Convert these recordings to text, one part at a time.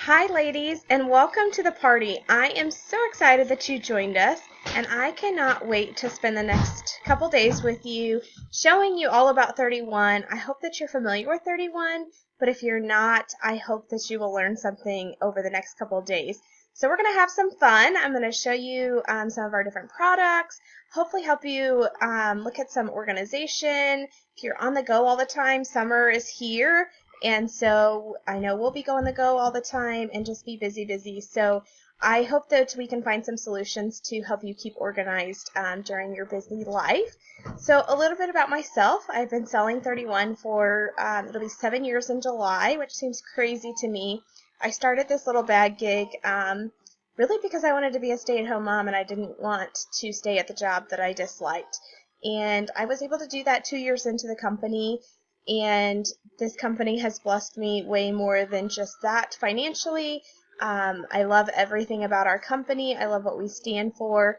Hi, ladies, and welcome to the party. I am so excited that you joined us, and I cannot wait to spend the next couple days with you showing you all about 31. I hope that you're familiar with 31, but if you're not, I hope that you will learn something over the next couple of days. So we're going to have some fun. I'm going to show you some of our different products, hopefully help you look at some organization. If you're on the go all the time, summer is here. And so I know we'll be going to go all the time and just be busy. So I hope that we can find some solutions to help you keep organized during your busy life. So a little bit about myself. I've been selling 31 for, it'll be 7 years in July, which seems crazy to me. I started this little bag gig really because I wanted to be a stay-at-home mom and I didn't want to stay at the job that I disliked. And I was able to do that 2 years into the company. And this company has blessed me way more than just that financially. I love everything about our company. I love what we stand for.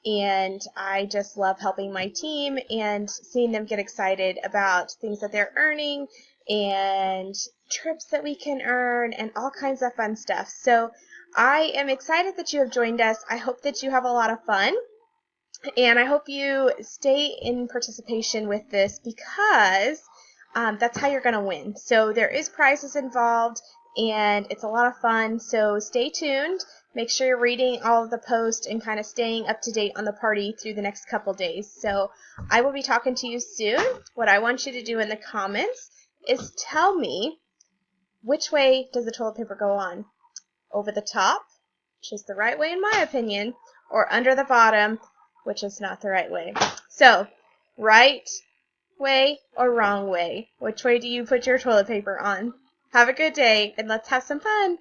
And I just love helping my team and seeing them get excited about things that they're earning and trips that we can earn and all kinds of fun stuff. So I am excited that you have joined us. I hope that you have a lot of fun. And I hope you stay in participation with this because that's how you're going to win. So there is prizes involved, and it's a lot of fun. So stay tuned. Make sure you're reading all of the posts and kind of staying up to date on the party through the next couple days. So I will be talking to you soon. What I want you to do in the comments is tell me, which way does the toilet paper go on? Over the top, which is the right way in my opinion, or under the bottom, which is not the right way. So, right way or wrong way? Which way do you put your toilet paper on? Have a good day, and let's have some fun.